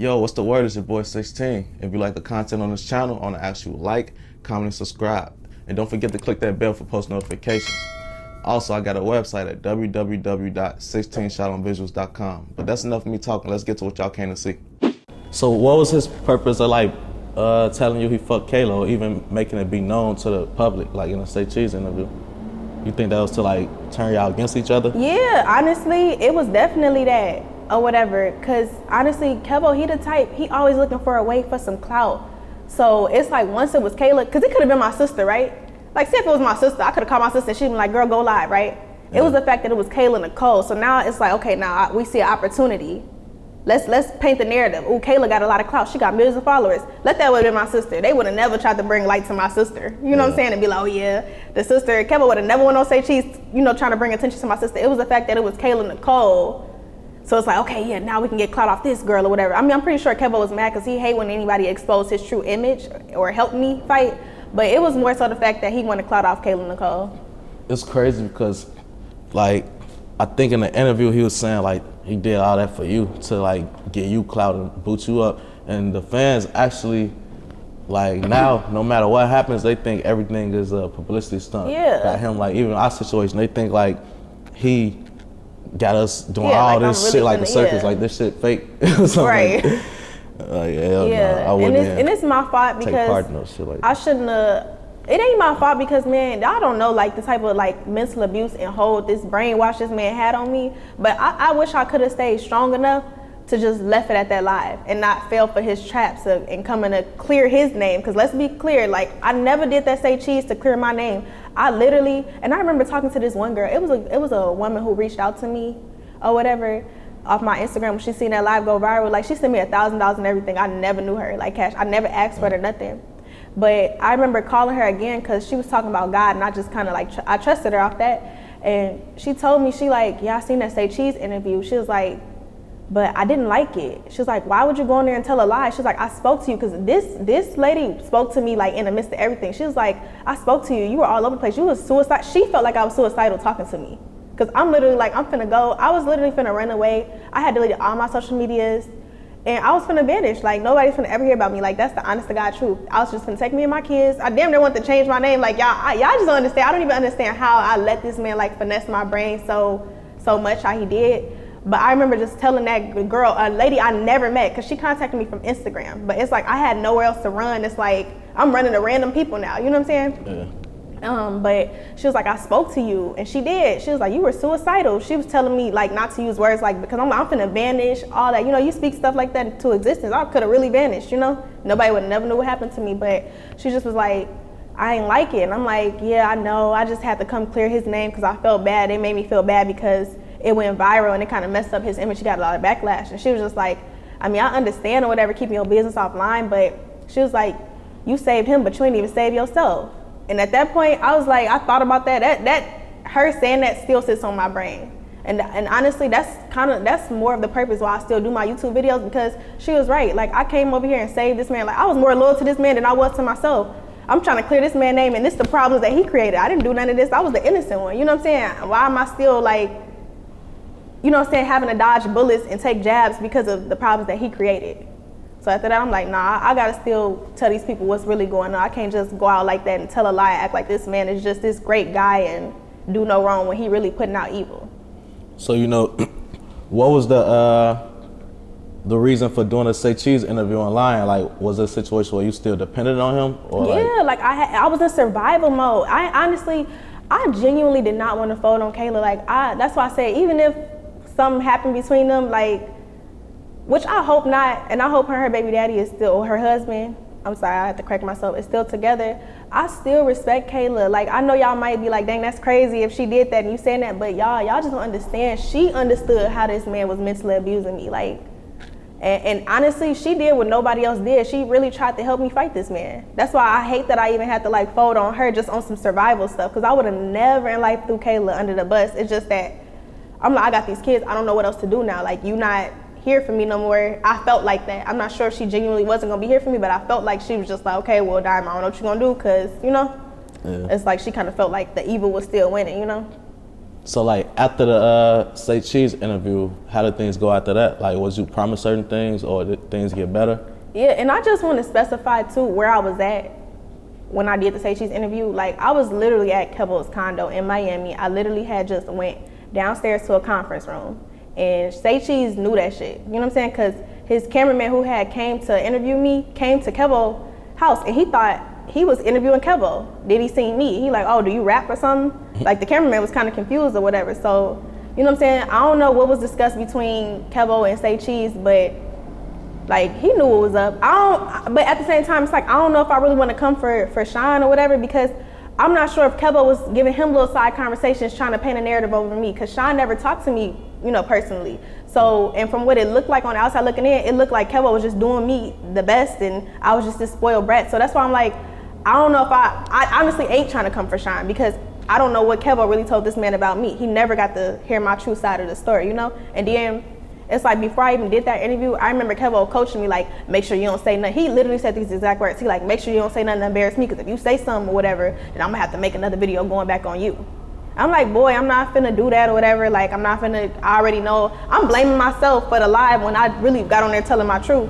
Yo, what's the word? It's your boy 16. If you like the content on this channel, I want to ask you to like, comment, and subscribe. And don't forget to click that bell for post notifications. Also, I got a website at www.16shotonvisuals.com. But that's enough of me talking. Let's get to what y'all came to see. So what was his purpose of telling you he fucked Kayla, or even making it be known to the public, like in a Say Cheese interview? You think that was to turn y'all against each other? Yeah, honestly, it was definitely that. Or whatever, cause honestly, Kevo, he the type, he always looking for a way for some clout. So it's like once it was Kayla, cause it could have been my sister, right? Like say if it was my sister, I could have called my sister and she'd been like, girl, go live, right? Yeah. It was the fact that it was Kayla Nicole. So now it's like, okay, now we see an opportunity. Let's paint the narrative. Ooh, Kayla got a lot of clout. She got millions of followers. Let that would have been my sister. They would have never tried to bring light to my sister. You know what I'm saying? And be like, oh yeah, the sister, Kevo would have never went on Say Cheese, trying to bring attention to my sister. It was the fact that it was Kayla Nicole. So it's like, okay, yeah, now we can get clout off this girl or whatever. I mean, I'm pretty sure Kevo was mad because he hate when anybody exposed his true image or helped me fight. But it was more so the fact that he wanted clout off Kayla Nicole. It's crazy because, I think in the interview he was saying he did all that for you to get you clout and boot you up. And the fans actually, now, no matter what happens, they think everything is a publicity stunt. Yeah. Got him, even our situation, they think he got us doing all this really shit the circus, this shit fake. Right. I wouldn't. And it's my fault because part in those shit like that. I shouldn't have. It ain't my fault because, man, y'all don't know the type of mental abuse and hold this brainwash this man had on me. But I wish I could have stayed strong enough to just left it at that live and not fell for his traps and coming to clear his name. Because let's be clear, I never did that Say Cheese to clear my name. I literally, and I remember talking to this one girl. It was a woman who reached out to me or whatever off my Instagram when she seen that live go viral. She sent me $1,000 and everything. I never knew her, cash. I never asked for it or nothing. But I remember calling her again because she was talking about God, and I just kind of I trusted her off that. And she told me, yeah, I seen that Say Cheese interview. She was like, but I didn't like it. She was like, why would you go in there and tell a lie? She was like, I spoke to you because this lady spoke to me in the midst of everything. She was like, I spoke to you. You were all over the place. You was suicide. She felt like I was suicidal talking to me. Because I'm literally I'm finna go. I was literally finna run away. I had deleted all my social medias. And I was finna vanish. Nobody's finna ever hear about me. That's the honest to God truth. I was just finna take me and my kids. I damn near want to change my name. Y'all just don't understand. I don't even understand how I let this man finesse my brain so much how he did. But I remember just telling that girl, a lady I never met, because she contacted me from Instagram. But it's I had nowhere else to run. It's I'm running to random people now. You know what I'm saying? Yeah. But she was like, I spoke to you. And she did. She was like, you were suicidal. She was telling me not to use words because I'm finna vanish, all that. You speak stuff like that into existence. I could have really vanished, Nobody would never know what happened to me. But she just was like, I ain't like it. And I'm like, yeah, I know. I just had to come clear his name because I felt bad. It made me feel bad because it went viral and it kind of messed up his image. He got a lot of backlash. And she was just like, I mean, I understand or whatever, keeping your business offline, but she was like, you saved him, but you ain't even save yourself. And at that point, I was I thought about that. That her saying that still sits on my brain. And honestly, that's more of the purpose why I still do my YouTube videos, because she was right. I came over here and saved this man. I was more loyal to this man than I was to myself. I'm trying to clear this man's name, and this the problems that he created. I didn't do none of this. I was the innocent one. You know what I'm saying? Why am I still having to dodge bullets and take jabs because of the problems that he created? So after that, I'm like, nah, I gotta still tell these people what's really going on. I can't just go out like that and tell a lie, act like this man is just this great guy and do no wrong when he really putting out evil. So what was the reason for doing a Say Cheese interview online? Was it a situation where you still depended on him? Or yeah, I was in survival mode. I genuinely did not want to fold on Kayla. That's why I say, even if something happened between them, which I hope not, and I hope her baby daddy is still, or her husband, I'm sorry, I have to correct myself, is still together. I still respect Kayla. I know y'all might be like, dang, that's crazy if she did that and you saying that, but y'all just don't understand. She understood how this man was mentally abusing me. And honestly, she did what nobody else did. She really tried to help me fight this man. That's why I hate that I even had to fold on her just on some survival stuff, because I would have never in life threw Kayla under the bus. It's just that I'm I got these kids, I don't know what else to do now. You not here for me no more. I felt like that. I'm not sure if she genuinely wasn't gonna be here for me, but I felt like she was just okay, well, Dyme, I don't know what you're gonna do, because, Yeah. It's she kind of felt like the evil was still winning, So like after the Say Cheese interview, how did things go after that? Like was you promised certain things or did things get better? Yeah, and I just want to specify too where I was at when I did the Say Cheese interview. Like I was literally at Kevo's condo in Miami. I literally had just went downstairs to a conference room, and Say Cheese knew that shit. You know what I'm saying? Because his cameraman who had came to interview me came to Kevo's house, and he thought he was interviewing Kevo. Did he see me? He like, oh, do you rap or something? Like the cameraman was kind of confused or whatever. So, you know what I'm saying? I don't know what was discussed between Kevo and Say Cheese, but like he knew what was up. But at the same time, it's like, I don't know if I really want to come for Sean or whatever, because I'm not sure if Kevo was giving him little side conversations trying to paint a narrative over me, because Sean never talked to me, you know, personally. So, and from what it looked like on the outside looking in, it looked like Kevo was just doing me the best and I was just this spoiled brat. So that's why I'm like, I don't know if I honestly ain't trying to come for Sean, because I don't know what Kevo really told this man about me. He never got to hear my true side of the story, you know? And then it's like before I even did that interview, I remember Kevo coaching me like, make sure you don't say nothing. He literally said these exact words. He like, make sure you don't say nothing to embarrass me, because if you say something or whatever, then I'm gonna have to make another video going back on you. I'm like, boy, I'm not finna do that or whatever. Like, I'm not finna, I already know. I'm blaming myself for the lie when I really got on there telling my truth.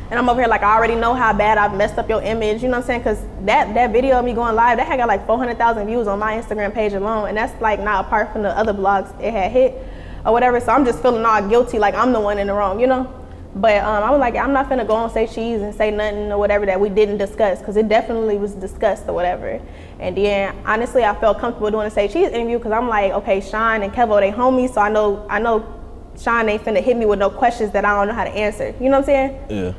And I'm over here like, I already know how bad I've messed up your image, you know what I'm saying? Because that video of me going live, that had got like 400,000 views on my Instagram page alone. And that's like not apart from the other blogs it had hit or whatever. So I'm just feeling all guilty, like I'm the one in the wrong, you know? But I was like, I'm not finna go on Say Cheese and say nothing or whatever that we didn't discuss, because it definitely was discussed or whatever. And then honestly, I felt comfortable doing a Say Cheese interview because I'm like, okay, Sean and Kevo, they homies, so I know Sean ain't finna hit me with no questions that I don't know how to answer. You know what I'm saying? Yeah.